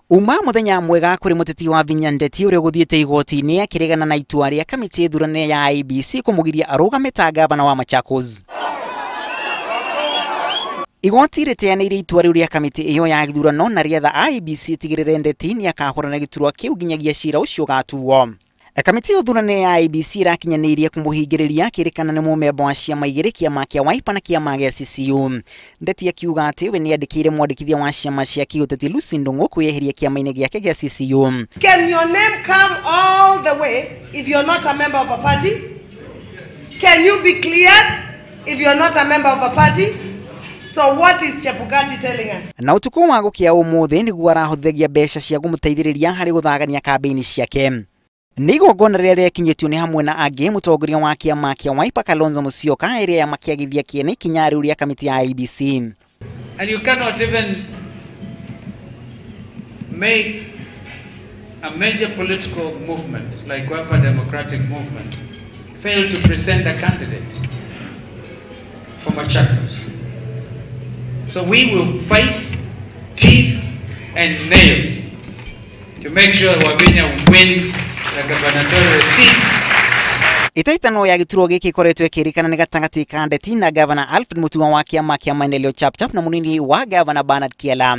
Uma muthenya mwega kuri muteti wa Vinya Ndeti uria guthiite igoti-ini akiregana na itua ria kamiti ithurano ya IEBC kumugiria arugame ta gavana wa Machakos. Igoti riteanĩire itua riu ria kamiti iyo ya githurano na rietha IEBC tigirire Ndeti ni akahurana giturwa kiu nginyagia cira ucio gatuo. Kamiti ya ithurano ya IEBC irakinyanirie kumuhingiriria kirikana ni mumemba wa ciama igiri kiama kia Wiper na kiama gia CCU. Ndeti akiuga ati we ni andikire mwandikithia wa ciama cia kiuteti Lucy Ndung'u kweheria kiama-ini giake gia CCU. Can your name come all the way if you're not a member of a party? Can you be cleared if you're not a member of a party? So what is Chebukati telling us? Na utuku wa gukia umuthi niguo arahuthagia mbeca cia gumuteithiriria hari guthagania kambeini ciake. Nigogona riria rikinyitio ni hamwe na angi mutongoria wa kiama kia Wiper Kalonzo Musyoka iria makiagithia kiene ikinya riu ria kamiti ya IEBC. And you cannot even make a major political movement like Wiper Democratic Movement fail to present a candidate for Machakos. So we will fight teeth and nails to make sure Wavinya wins the gubernatorial seat. Itaitano ya gituro giki koretwo ikirikana ni gatangati ka Ndeti na Governor Alfred Mutua wa kiama kia Maendeleo Chapchap na munini wa Governor Bernard Kiela.